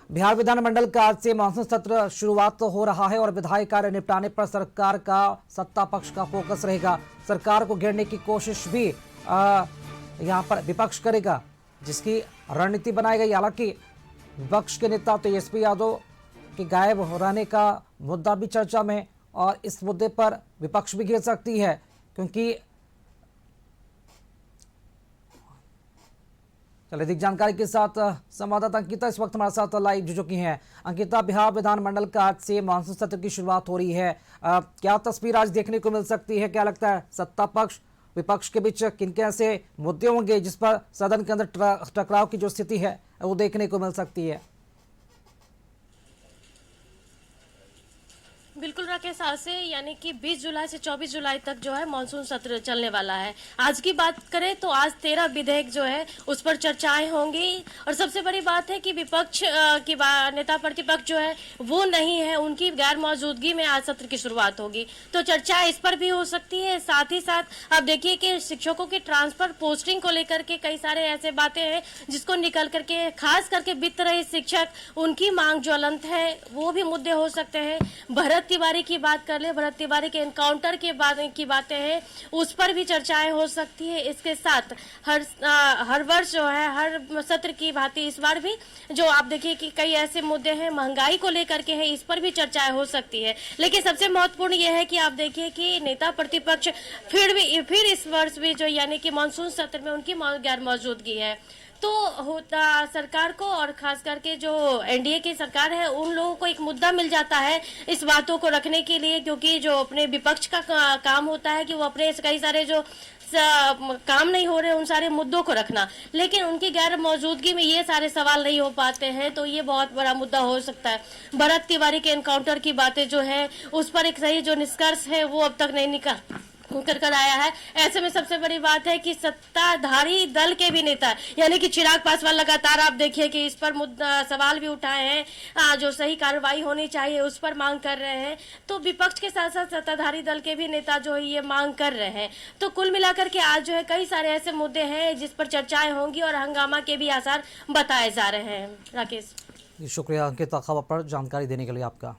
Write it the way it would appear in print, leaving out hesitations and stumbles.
बिहार विधानमंडल का आज से मानसून सत्र शुरुआत हो रहा है और विधायी कार्य निपटाने पर सरकार का सत्ता पक्ष का फोकस रहेगा। सरकार को घेरने की कोशिश भी यहां पर विपक्ष करेगा, जिसकी रणनीति बनाई गई। हालांकि विपक्ष के नेता तेजस्वी यादव के गायब रहने का मुद्दा भी चर्चा में, और इस मुद्दे पर विपक्ष भी घेर सकती है, क्योंकि चलिए अधिक जानकारी के साथ संवाददाता अंकिता इस वक्त हमारे साथ लाइव जुड़ चुकी हैं। अंकिता, बिहार विधानमंडल का आज से मानसून सत्र की शुरुआत हो रही है। क्या तस्वीर आज देखने को मिल सकती है? क्या लगता है सत्ता पक्ष विपक्ष के बीच किन किन ऐसे मुद्दे होंगे जिस पर सदन के अंदर टकराव की जो स्थिति है वो देखने को मिल सकती है? बिल्कुल राकेश, आज से यानी कि 20 जुलाई से 24 जुलाई तक जो है मानसून सत्र चलने वाला है। आज की बात करें तो आज 13 विधेयक जो है उस पर चर्चाएं होंगी, और सबसे बड़ी बात है कि विपक्ष की नेता प्रतिपक्ष जो है वो नहीं है, उनकी गैर मौजूदगी में आज सत्र की शुरुआत होगी, तो चर्चा इस पर भी हो सकती है। साथ ही साथ अब देखिए कि शिक्षकों की ट्रांसफर पोस्टिंग को लेकर के कई सारे ऐसे बातें हैं जिसको निकल करके खास करके वित्त रहित शिक्षक उनकी मांग ज्वलंत है, वो भी मुद्दे हो सकते हैं। भरत तिवारी की बात कर ले, भरत तिवारी के एनकाउंटर की बातें हैं, उस पर भी चर्चाएं हो सकती है। इसके साथ हर वर्ष जो है हर सत्र की भांति इस बार भी जो आप देखिए कि कई ऐसे मुद्दे हैं महंगाई को लेकर के है, इस पर भी चर्चाएं हो सकती है। लेकिन सबसे महत्वपूर्ण यह है कि आप देखिए कि नेता प्रतिपक्ष फिर इस वर्ष भी जो यानी कि मानसून सत्र में उनकी गैर मौजूदगी है, तो होता सरकार को और खास करके जो एनडीए की सरकार है उन लोगों को एक मुद्दा मिल जाता है इस बातों को रखने के लिए, क्योंकि जो अपने विपक्ष का काम होता है कि वो अपने कई सारे जो काम नहीं हो रहे उन सारे मुद्दों को रखना, लेकिन उनकी गैर मौजूदगी में ये सारे सवाल नहीं हो पाते हैं, तो ये बहुत बड़ा मुद्दा हो सकता है। भरत तिवारी के एनकाउंटर की बातें जो है उस पर एक सही जो निष्कर्ष है वो अब तक नहीं निकल कर आया है। ऐसे में सबसे बड़ी बात है कि सत्ताधारी दल के भी नेता यानी कि चिराग पासवान लगातार आप देखिए कि इस पर सवाल भी उठाए हैं, जो सही कार्रवाई होनी चाहिए उस पर मांग कर रहे हैं, तो विपक्ष के साथ साथ सत्ताधारी दल के भी नेता जो है ये मांग कर रहे हैं। तो कुल मिलाकर के आज जो है कई सारे ऐसे मुद्दे हैं जिस पर चर्चाएं होंगी और हंगामा के भी आसार बताए जा रहे हैं। राकेश, शुक्रिया अंकिता खबर पर जानकारी देने के लिए आपका।